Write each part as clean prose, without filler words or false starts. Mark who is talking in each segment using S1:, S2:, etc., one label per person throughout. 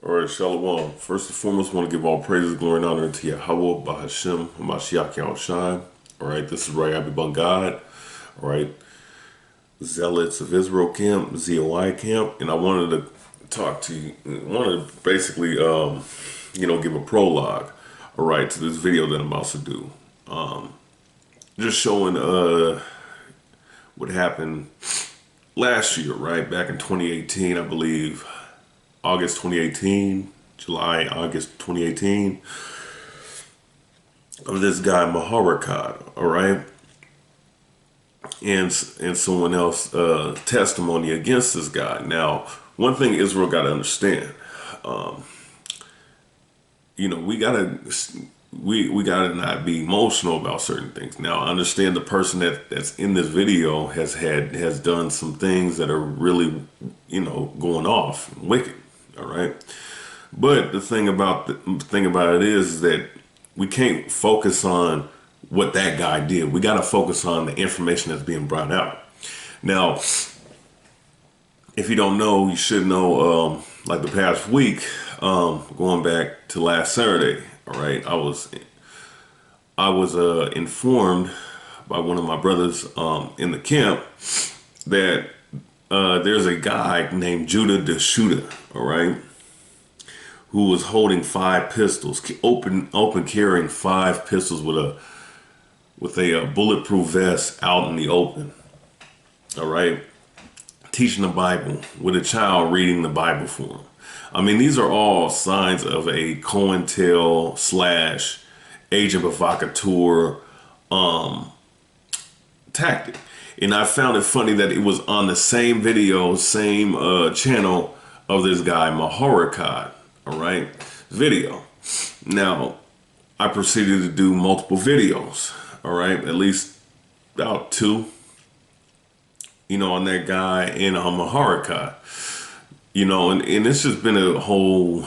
S1: All right, Shalawam. First and foremost, I want to give all praises, glory, and honor to Yahweh, Bahashem, Mashiach Yahushai. All right, this is Ray Abibun God. All right, Zealots of Israel camp, ZOI camp, and I wanted to talk to you. I wanted to basically, give a prologue. All right, to this video that I'm about to do. Just showing what happened last year, right? Back in 2018, I believe. August 2018, August 2018, of this guy Maharawchaa, all right, and someone else testimony against this guy. Now, one thing Israel got to understand, we gotta not be emotional about certain things. Now, I understand the person that's in this video has done some things that are really, going off, wicked. All right, but the thing about it is that we can't focus on what that guy did. We got to focus on the information that's being brought out. Now, if you don't know, you should know. Like the past week, going back to last Saturday. All right, I was informed by one of my brothers in the camp that there's a guy named Judah the Shooter, all right, who was holding 5 pistols, open carrying 5 pistols with a bulletproof vest out in the open, all right, teaching the Bible with a child reading the Bible for him. I mean, these are all signs of a COINTEL / agent provocateur tactic. And I found it funny that it was on the same video, same channel of this guy, Maharawchaa, all right, video. Now, I proceeded to do multiple videos, all right, at least about 2, on that guy and on Maharawchaa, and it's just been a whole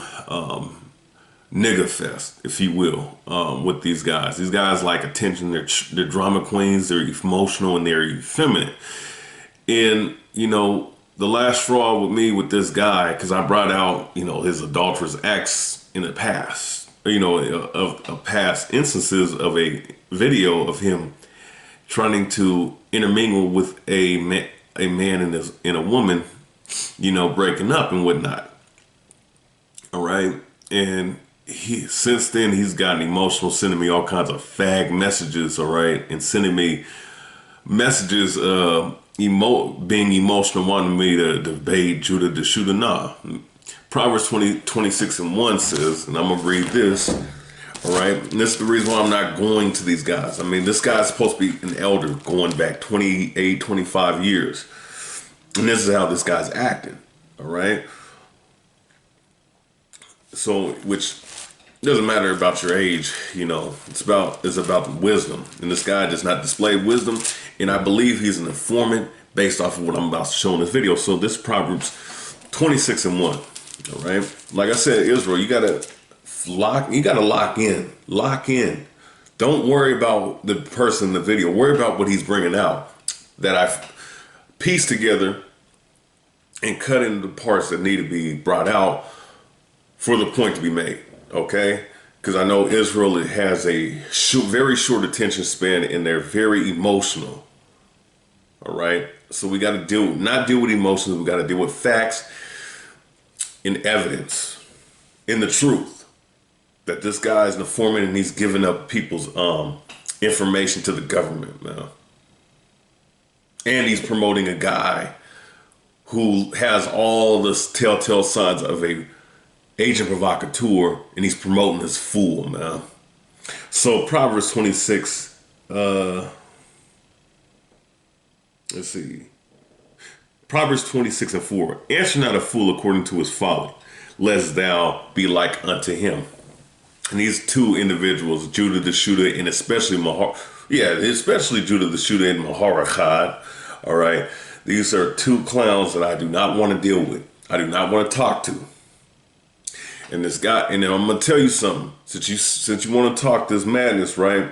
S1: nigger fest, if you will, with these guys. These guys like attention. They're drama queens. They're emotional and they're effeminate. And, the last straw with me with this guy, because I brought out, his adulterous acts in the past, of past instances of a video of him trying to intermingle with a man and a woman, breaking up and whatnot. All right. And since then he's gotten emotional, sending me all kinds of fag messages, all right, and sending me messages being emotional, wanting me to debate Judah the Shooter. Nah. Proverbs 26:1 says, and I'm gonna read this, all right, and this is the reason why I'm not going to these guys. I mean, this guy's supposed to be an elder going back 28, 25 years, and this is how this guy's acting, all right. So, which doesn't matter about your age, it's about wisdom. And this guy does not display wisdom. And I believe he's an informant based off of what I'm about to show in this video. So this Proverbs 26:1, all right? Like I said, Israel, you gotta lock in. Don't worry about the person in the video. Worry about what he's bringing out that I've pieced together and cut into the parts that need to be brought out for the point to be made, okay? Because I know Israel has a very short attention span and they're very emotional, all right? So we got to not deal with emotions, we got to deal with facts and evidence and the truth that this guy is an informant and he's giving up people's information to the government, man. And he's promoting a guy who has all the telltale signs of a agent provocateur, and he's promoting this fool, man. So Proverbs 26, let's see. Proverbs 26:4. Answer not a fool according to his folly, lest thou be like unto him. And these 2 individuals, Judah the Shooter and especially Judah the Shooter and Maharawchaa, all right. These are 2 clowns that I do not want to deal with. I do not want to talk to. And this guy, and then I'm gonna tell you something. Since you want to talk this madness, right?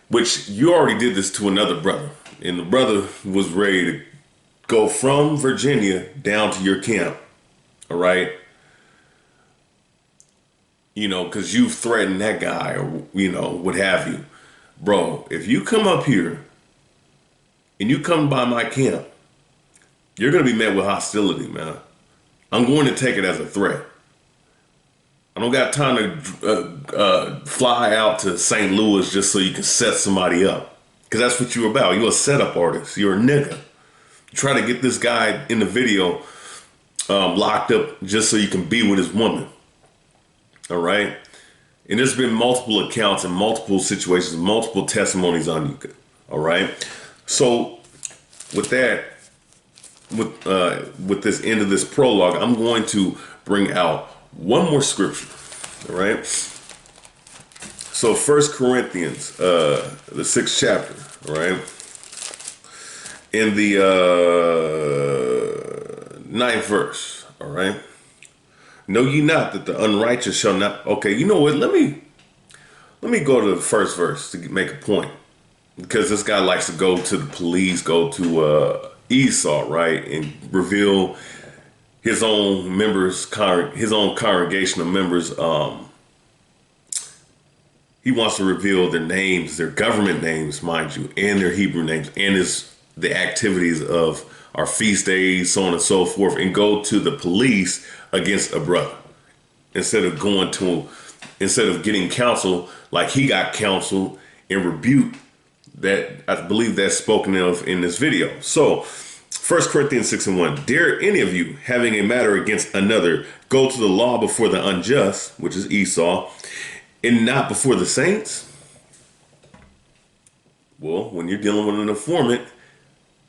S1: Which you already did this to another brother, and the brother was ready to go from Virginia down to your camp, all right? because you've threatened that guy or, what have you. Bro, if you come up here and you come by my camp, you're going to be met with hostility, man. I'm going to take it as a threat. I don't got time to fly out to St. Louis just so you can set somebody up. Because that's what you're about. You're a setup artist. You're a nigga. You try to get this guy in the video locked up just so you can be with his woman. All right? And there's been multiple accounts and multiple situations, multiple testimonies on you. All right? So with that, with this end of this prologue, I'm going to bring out one more scripture. All right? So 1 Corinthians, the 6th chapter, all right? In the 9th verse, all right? Know ye not that the unrighteous shall not... Okay, you know what? Let me go to the first verse to make a point. Because this guy likes to go to the police, go to Esau, right? And reveal his own members, his own congregation of members. He wants to reveal their names, their government names, mind you, and their Hebrew names, and the activities of our feast days, so on and so forth, and go to the police against a brother instead of getting counsel like he got counsel and rebuke that I believe that's spoken of in this video. So 1 Corinthians 6:1, dare any of you having a matter against another go to the law before the unjust, which is Esau, and not before the saints? Well, when you're dealing with an informant,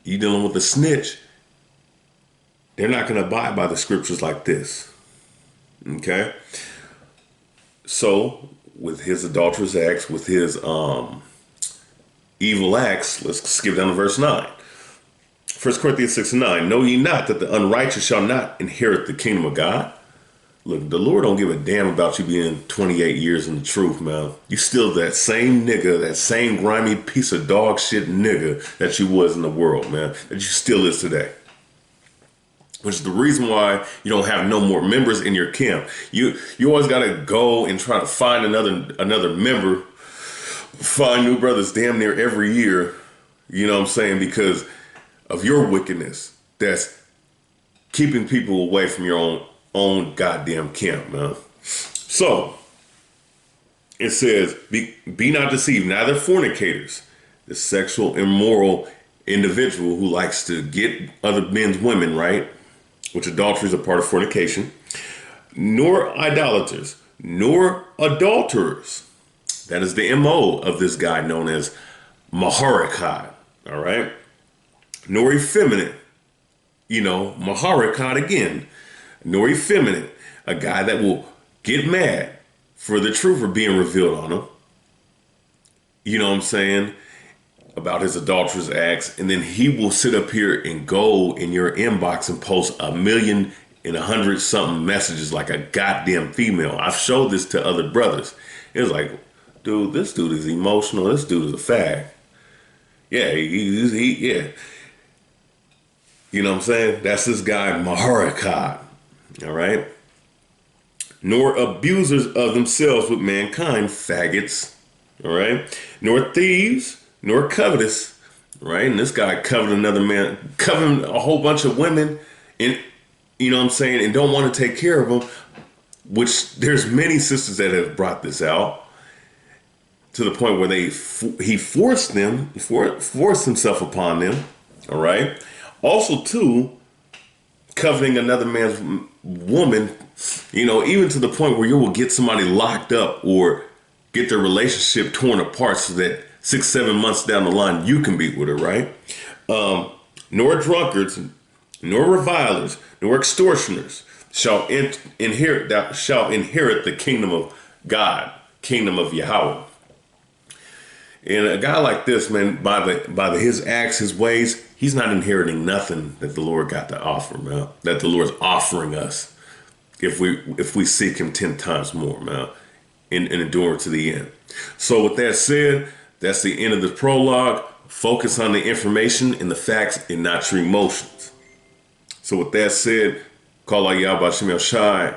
S1: you're dealing with a snitch, they're not going to abide by the scriptures like this. Okay? So, with his adulterous acts, with his evil acts, let's skip down to verse 9. 1 Corinthians 6:9, know ye not that the unrighteous shall not inherit the kingdom of God? Look, the Lord don't give a damn about you being 28 years in the truth, man. You still that same nigga, that same grimy piece of dog shit nigga that you was in the world, man. That you still is today. Which is the reason why you don't have no more members in your camp. You always gotta go and try to find another member, find new brothers damn near every year. You know what I'm saying? Because of your wickedness that's keeping people away from your own goddamn camp, man. So it says, be not deceived, neither fornicators, the sexual immoral individual who likes to get other men's women, right? Which adultery is a part of fornication, nor idolaters, nor adulterers. That is the MO of this guy known as Maharawchaa, all right? Nor effeminate, Maharawchaa again. Nor effeminate, a guy that will get mad for the truth of being revealed on him. You know what I'm saying? About his adulterous acts. And then he will sit up here and go in your inbox and post 1,100,000 something messages like a goddamn female. I've showed this to other brothers. It was like, dude, this dude is emotional. This dude is a fag. Yeah, yeah. You know what I'm saying? That's this guy, Maharawchaa. All right. Nor abusers of themselves with mankind, faggots. All right. Nor thieves, nor covetous. Right. And this guy coveted another man, coveting a whole bunch of women, and you know what I'm saying, and don't want to take care of them. Which there's many sisters that have brought this out to the point where he forced himself upon them. All right. Also, too, coveting another man's woman, even to the point where you will get somebody locked up or get their relationship torn apart so that 6-7 months down the line you can be with her, right? Nor drunkards, nor revilers, nor extortioners shall inherit the kingdom of God, kingdom of Yahweh. And a guy like this, man, by his acts, his ways, he's not inheriting nothing that the Lord got to offer, man. That the Lord's offering us if we seek him 10 times more, man, and endure to the end. So with that said, that's the end of the prologue. Focus on the information and the facts and not your emotions. So with that said, call out Yahweh Shai,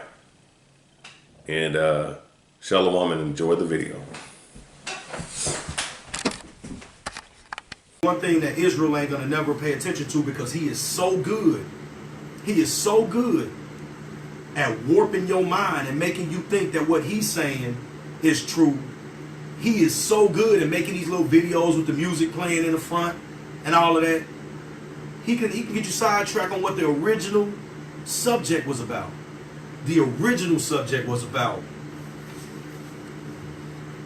S1: and Shalawam and enjoy the video.
S2: One thing that Israel ain't gonna never pay attention to, because he is so good. He is so good at warping your mind and making you think that what he's saying is true. He is so good at making these little videos with the music playing in the front and all of that. He can get you sidetracked on what the original subject was about. The original subject was about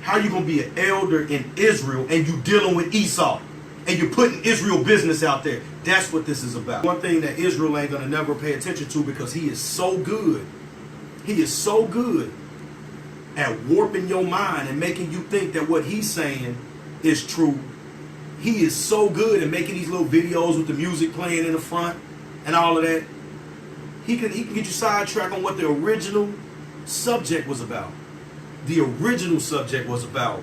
S2: how you gonna be an elder in Israel and you dealing with Esau and you're putting Israel business out there. That's what this is about. One thing that Israel ain't gonna never pay attention to, because he is so good. He is so good at warping your mind and making you think that what he's saying is true. He is so good at making these little videos with the music playing in the front and all of that. He can get you sidetracked on what the original subject was about. The original subject was about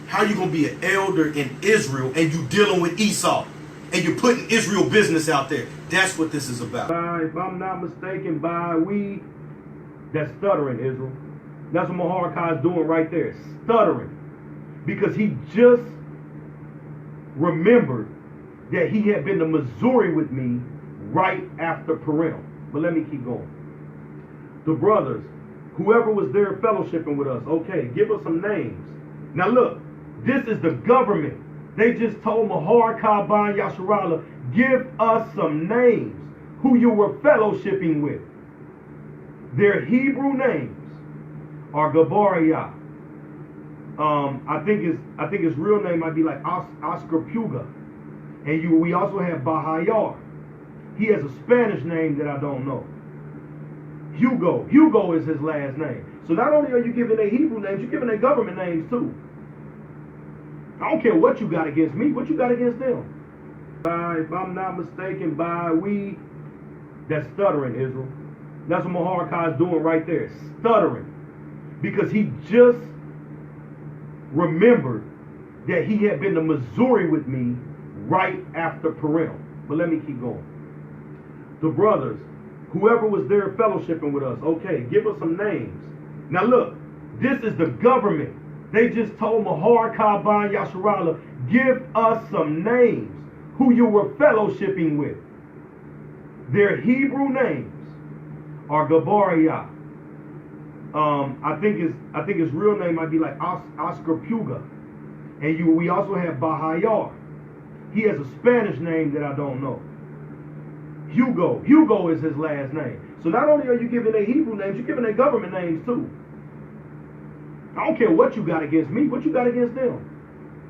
S2: how you gonna be an elder in Israel and you dealing with Esau and you're putting Israel business out there. That's what this is about. If I'm not mistaken, that's stuttering, Israel. That's what Maharawchaa is doing right there, stuttering, because he just remembered that he had been to Missouri with me right after Purim. But let me keep going. The brothers, whoever was there fellowshipping with us, okay, give us some names. Now look, this is the government. They just told Maharawchaa Ban Yasharallah, give us some names who you were fellowshipping with. Their Hebrew names are Gabariyah. I think his real name might be like Oscar Puga. And we also have Bahayar. He has a Spanish name that I don't know. Hugo. Hugo is his last name. So not only are you giving their Hebrew names, you're giving their government names too. I don't care what you got against me. What you got against them? If I'm not mistaken, that's stuttering, Israel. That's what Maharawchaa is doing right there, stuttering, because he just remembered that he had been to Missouri with me right after Purim. But let me keep going. The brothers, whoever was there fellowshipping with us, okay, give us some names. Now look, this is the government. They just told Maharawchaa Ban Yasharallah, give us some names who you were fellowshipping with. Their Hebrew names are Gabariyah. I think his real name might be like Oscar Puga. And we also have Bahayar. He has a Spanish name that I don't know. Hugo. Hugo is his last name. So not only are you giving their Hebrew names, you're giving their government names too. I don't care what you got against me. What you got against them?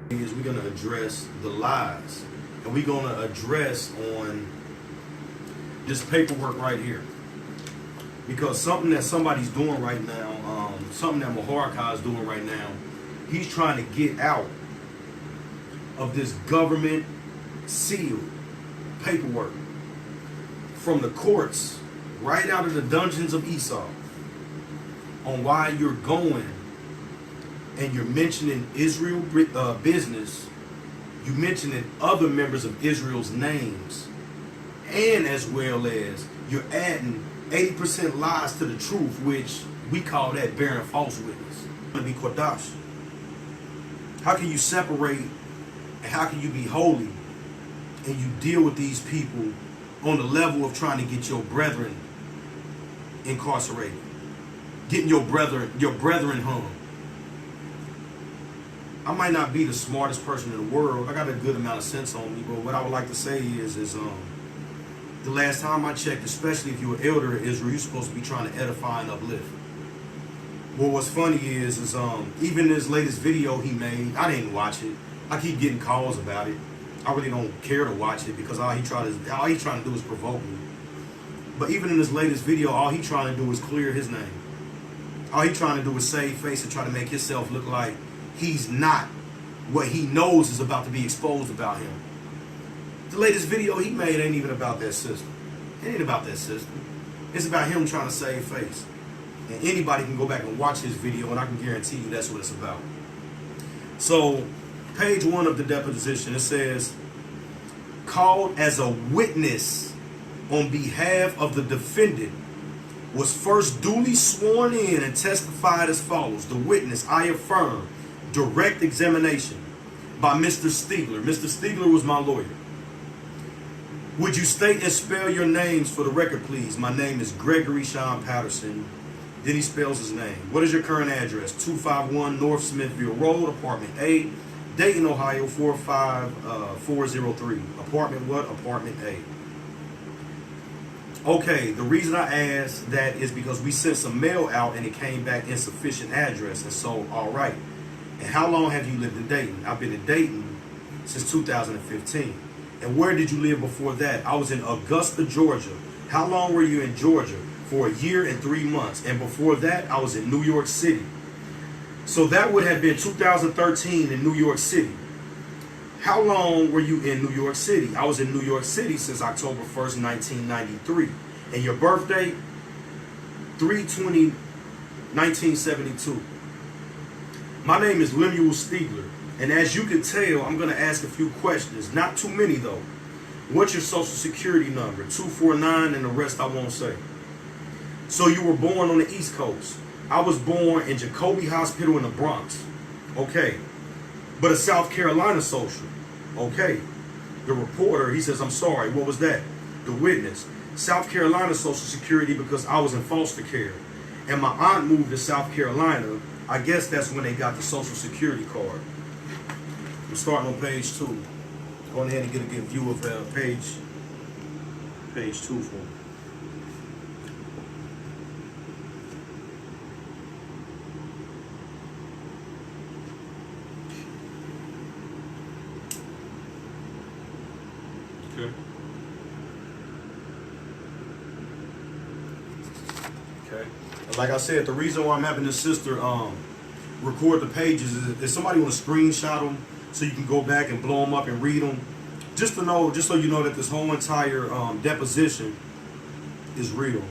S2: Is we're going to address the lies. And we're going to address on this paperwork right here. Because something that somebody's doing right now, something that Maharawchaa is doing right now, he's trying to get out of this government sealed paperwork from the courts, right out of the dungeons of Esau, on why you're going and you're mentioning Israel business, you mentioning other members of Israel's names, and as well as you're adding 80% lies to the truth, which we call that bearing false witness. To be Kodash. How can you separate and how can you be holy and you deal with these people on the level of trying to get your brethren incarcerated, getting your brethren hung? I might not be the smartest person in the world. I got a good amount of sense on me, but what I would like to say is the last time I checked, especially if you're an elder in Israel, you're supposed to be trying to edify and uplift. Well, what's funny is even this latest video he made, I didn't watch it. I keep getting calls about it. I really don't care to watch it because all he's trying to do is provoke me. But even in this latest video, all he's trying to do is clear his name. All he's trying to do is save face and try to make himself look like he's not what he knows is about to be exposed about him. The latest video he made ain't even about that system. It ain't about that system. It's about him trying to save face. And anybody can go back and watch his video, and I can guarantee you that's what it's about. So, page 1 of the deposition, it says, called as a witness on behalf of the defendant was first duly sworn in and testified as follows. The witness, I affirm, direct examination by Mr. Stiegler. Mr. Stiegler was my lawyer. Would you state and spell your names for the record, please? My name is Gregory Sean Patterson. Then he spells his name. What is your current address? 251 North Smithville Road, Apartment A, Dayton, Ohio, 45403. Apartment what? Apartment A. Okay, the reason I asked that is because we sent some mail out and it came back insufficient address. And so, all right. And how long have you lived in Dayton? I've been in Dayton since 2015. And where did you live before that? I was in Augusta, Georgia. How long were you in Georgia? For a year and 3 months. And before that, I was in New York City. So that would have been 2013 in New York City. How long were you in New York City? I was in New York City since October 1st, 1993. And your birthday? 3/20/1972. My name is Lemuel Stiegler. And as you can tell, I'm going to ask a few questions. Not too many, though. What's your social security number? 249, and the rest I won't say. So you were born on the East Coast. I was born in Jacoby Hospital in the Bronx. Okay. But a South Carolina social. Okay. The reporter, he says, I'm sorry. What was that? The witness. South Carolina Social Security because I was in foster care. And my aunt moved to South Carolina. I guess that's when they got the Social Security card. I'm starting on page 2. Go ahead and get a good view of page 2 for me. Okay. Like I said, the reason why I'm having this sister record the pages is if somebody want to screenshot them so you can go back and blow them up and read them, just to know, just so you know that this whole entire deposition is real.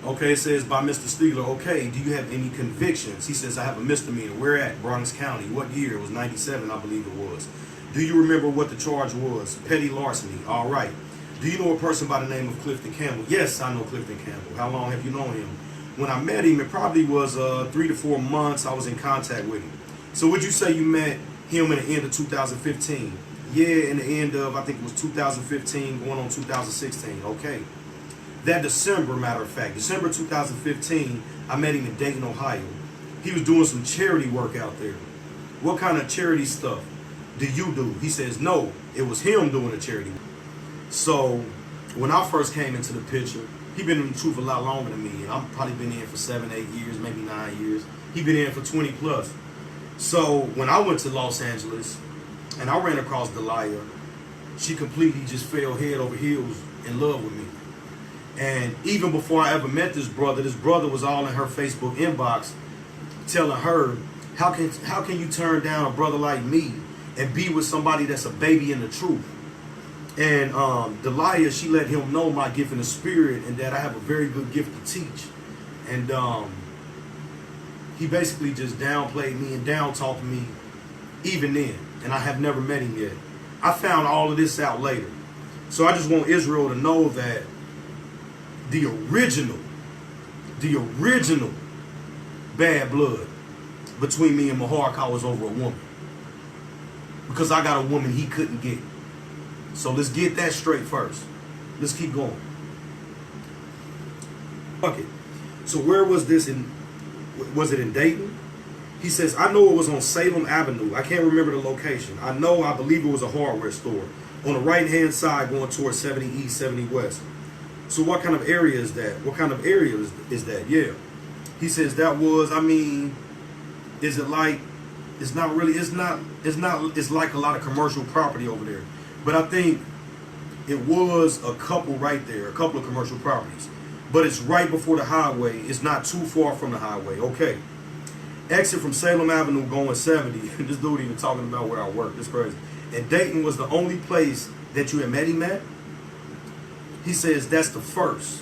S2: Okay, it says by Mr. Stiegler, okay, do you have any convictions? He says, I have a misdemeanor. Where at? Bronx County. What year? It was 97, I believe it was. Do you remember what the charge was? Petty larceny. All right. Do you know a person by the name of Clifton Campbell? Yes, I know Clifton Campbell. How long have you known him? When I met him, it probably was 3 to 4 months I was in contact with him. So would you say you met him in the end of 2015? Yeah, in the end of, I think it was 2015 going on 2016. Okay. That December, matter of fact, December 2015, I met him in Dayton, Ohio. He was doing some charity work out there. What kind of charity stuff do you do? He says, no, it was him doing the charity work. So when I first came into the picture, he been in the truth a lot longer than me. And I've probably been in for 7, 8 years, maybe 9 years. He been in for 20 plus. So when I went to Los Angeles and I ran across Delia, she completely just fell head over heels in love with me. And even before I ever met this brother was all in her Facebook inbox telling her, how can you turn down a brother like me and be with somebody that's a baby in the truth? And Delia, she let him know my gift in the spirit and that I have a very good gift to teach. And he basically just downplayed me and down-talked me even then. And I have never met him yet. I found all of this out later. So I just want Israel to know that the original bad blood between me and Maharawchaa was over a woman. Because I got a woman he couldn't get. So let's get that straight first. Let's keep going. Okay. So where was this in? Was it in Dayton? He says, I know it was on Salem Avenue. I can't remember the location. I believe it was a hardware store. On the right-hand side going towards 70 East, 70 West. So what kind of area is that? What kind of area is that? Yeah. He says that was, is it like, it's not really, it's like a lot of commercial property over there. But I think it was a couple right there, a couple of commercial properties. But it's right before the highway. It's not too far from the highway. Okay. Exit from Salem Avenue going 70. This dude even talking about where I work. It's crazy. And Dayton was the only place that you had met him at? He says, that's the first.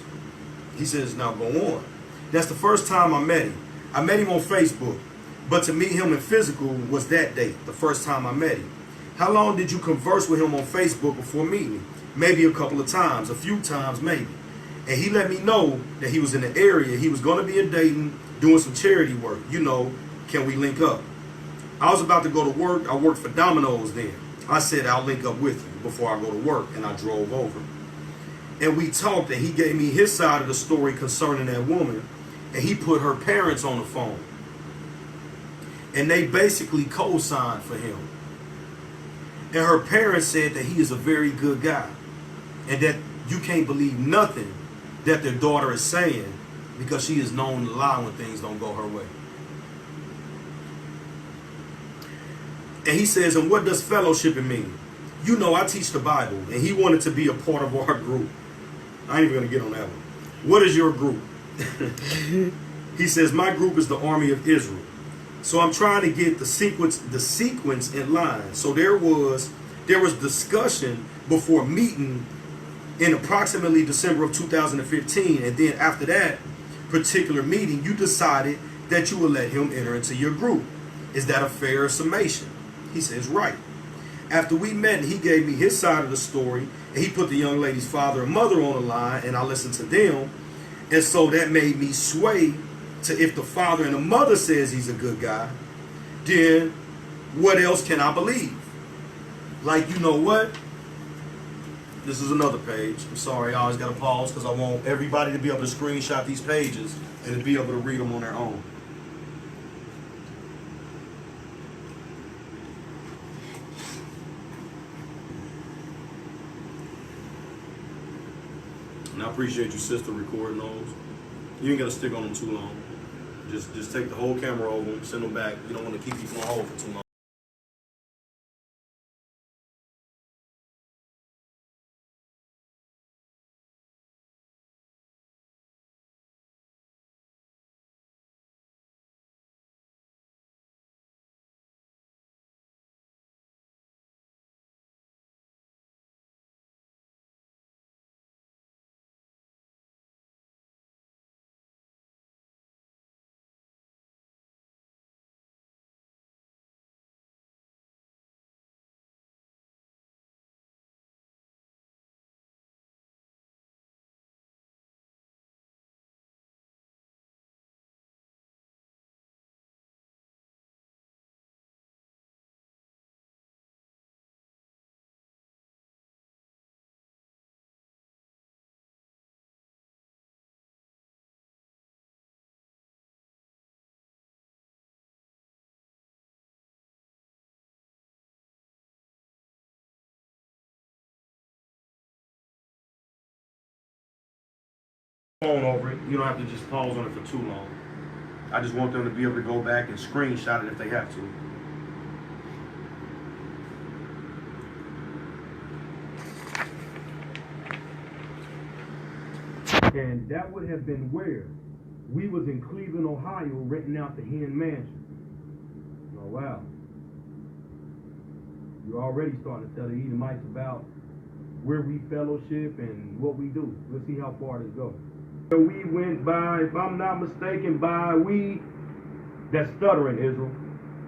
S2: He says, now go on. That's the first time I met him. I met him on Facebook. But to meet him in physical was that date, the first time I met him. How long did you converse with him on Facebook before meeting him? Maybe a couple of times, a few times maybe. And he let me know that he was in the area. He was going to be in Dayton doing some charity work. You know, can we link up? I was about to go to work. I worked for Domino's then. I said, I'll link up with you before I go to work. And I drove over. And we talked, and he gave me his side of the story concerning that woman. And he put her parents on the phone. And they basically co-signed for him. And her parents said that he is a very good guy. And that you can't believe nothing that their daughter is saying because she is known to lie when things don't go her way. And he says, and what does fellowshipping mean? You know, I teach the Bible, and he wanted to be a part of our group. I ain't even going to get on that one. What is your group? He says, my group is the army of Israel. So I'm trying to get the sequence in line. So there was discussion before meeting in approximately December of 2015. And then after that particular meeting, you decided that you would let him enter into your group. Is that a fair summation? He says, right. After we met, he gave me his side of the story, and he put the young lady's father and mother on the line, and I listened to them. And so that made me sway to, if the father and the mother says he's a good guy, then what else can I believe? Like, you know what? This is another page. I'm sorry, I always got to pause because I want everybody to be able to screenshot these pages and to be able to read them on their own. And I appreciate you, sister, recording those. You ain't got to stick on them too long. Just take the whole camera over them, send them back. You don't want to keep people on hold for too long. Phone over it. You don't have to just pause on it for too long. I just want them to be able to go back and screenshot it if they have to. And that would have been where we was in Cleveland, Ohio, renting out the Hen Mansion. Oh wow. You're already starting to tell the Edomites about where we fellowship and what we do. Let's see how far this goes. We went by, if I'm not mistaken, that's stuttering, Israel.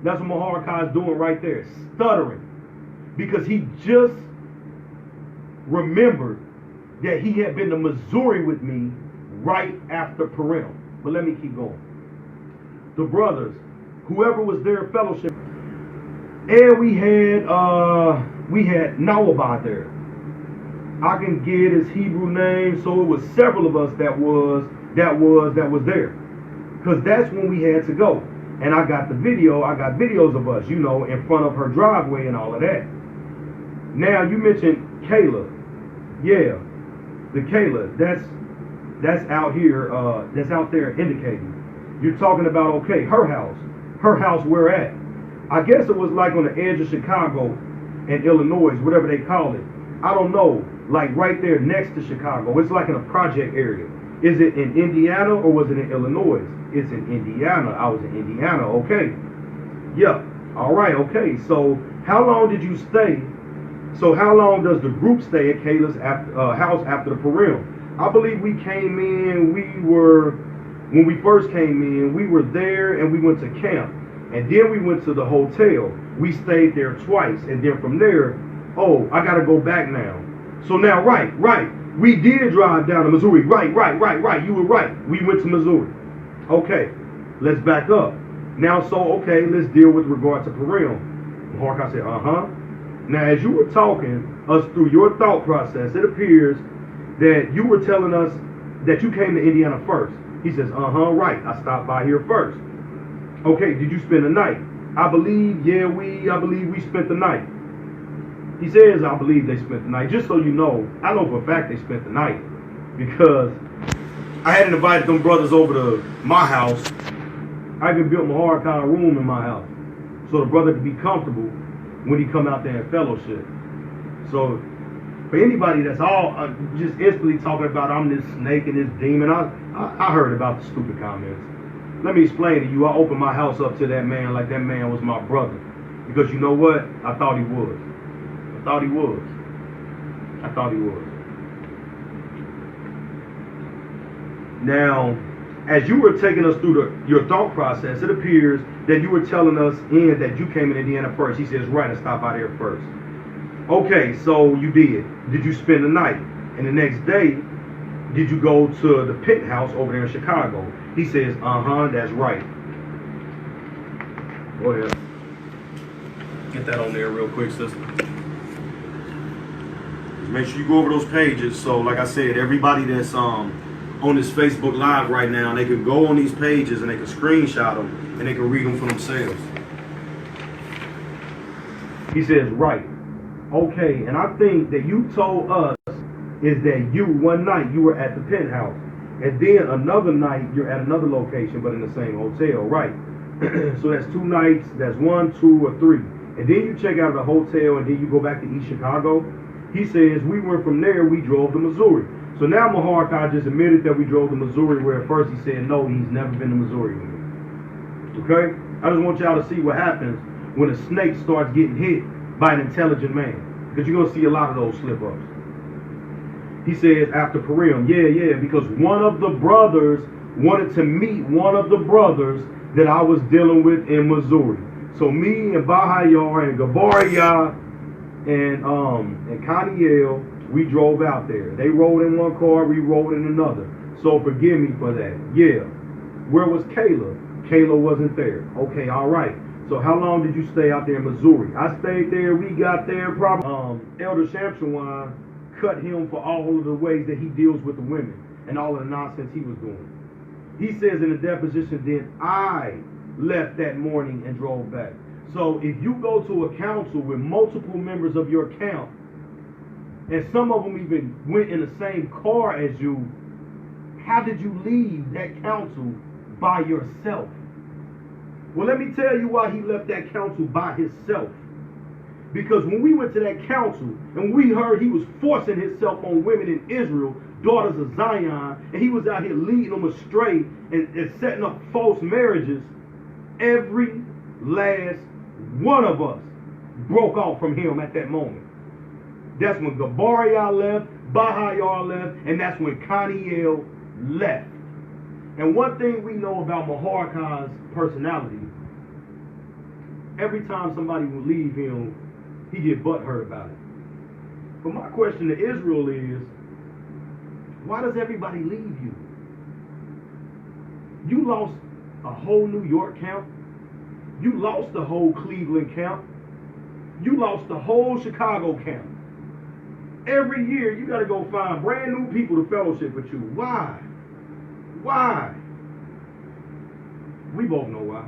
S2: That's what Maharawchaa is doing right there, stuttering. Because he just remembered that he had been to Missouri with me right after Purim. But let me keep going. The brothers, whoever was there fellowship, and we had Nawabah there. I can get his Hebrew name, so it was several of us that was there, because that's when we had to go. And I got videos of us, you know, in front of her driveway and all of that. Now you mentioned Kayla, yeah, the Kayla, that's out here, that's out there indicating. You're talking about, okay, her house where at? I guess it was like on the edge of Chicago and Illinois, whatever they call it. I don't know. Like right there next to Chicago. It's like in a project area. Is it in Indiana or was it in Illinois? It's in Indiana. I was in Indiana. Okay. Yeah. All right. Okay. So how long did you stay? So how long does the group stay at Kayla's house after the Purim? I believe we came in. When we first came in, we were there and we went to camp. And then we went to the hotel. We stayed there twice. And then from there, oh, I got to go back now. So now, right. We did drive down to Missouri. Right. You were right. We went to Missouri. Okay, let's back up. Now, okay, let's deal with regard to Purim. Maharawchaa said, Now, as you were talking us through your thought process, it appears that you were telling us that you came to Indiana first. He says, right. I stopped by here first. Okay, did you spend the night? I believe we spent the night. He says, I believe they spent the night. Just so you know, I know for a fact they spent the night because I hadn't invited them brothers over to my house. I even built Maharawchaa a room in my house so the brother could be comfortable when he come out there and fellowship. So for anybody that's all just instantly talking about I'm this snake and this demon, I heard about the stupid comments. Let me explain to you. I opened my house up to that man like that man was my brother. Because you know what? I thought he was. Now, as you were taking us through your thought process, it appears that you were telling us that you came in Indiana first. He says, right, I stopped by there first. Okay, so you did. Did you spend the night? And the next day, did you go to the penthouse over there in Chicago? He says, that's right. Go ahead. Get that on there real quick, sister. Make sure you go over those pages. So, like I said, everybody that's on this Facebook Live right now, they can go on these pages and they can screenshot them and they can read them for themselves. He says, right. Okay, and I think that you told us is that one night you were at the penthouse, and then another night you're at another location, but in the same hotel, right? So that's 2 nights, that's 1, 2, or 3. And then you check out of the hotel, and then you go back to East Chicago. He says, we went from there, we drove to Missouri. So now Maharawchaa just admitted that we drove to Missouri, where at first he said, no, he's never been to Missouri with me. Okay? I just want y'all to see what happens when a snake starts getting hit by an intelligent man. Because you're going to see a lot of those slip-ups. He says, after Purim, because one of the brothers wanted to meet one of the brothers that I was dealing with in Missouri. So me and Bahayar and Gabaria and Kaniel, we drove out there. They rode in one car, we rode in another. So forgive me for that. Yeah. Where was Kayla? Kayla wasn't there. Okay, all right. So how long did you stay out there in Missouri? I stayed there. We got there probably. Elder Shamshawan cut him for all of the ways that he deals with the women and all of the nonsense he was doing. He says in the deposition, then I left that morning and drove back. So if you go to a council with multiple members of your camp, and some of them even went in the same car as you, how did you leave that council by yourself? Well, let me tell you why he left that council by himself. Because when we went to that council and we heard he was forcing himself on women in Israel, daughters of Zion, and he was out here leading them astray and setting up false marriages, every last one of us broke off from him at that moment. That's when Gabaria left, Bahayar left, and that's when Kaniel left. And one thing we know about Maharawchaa's personality, every time somebody would leave him, he get butthurt about it. But my question to Israel is, why does everybody leave you? You lost a whole New York camp. You lost the whole Cleveland camp. You lost the whole Chicago camp. Every year you got to go find brand new people to fellowship with you. Why? Why? We both know why.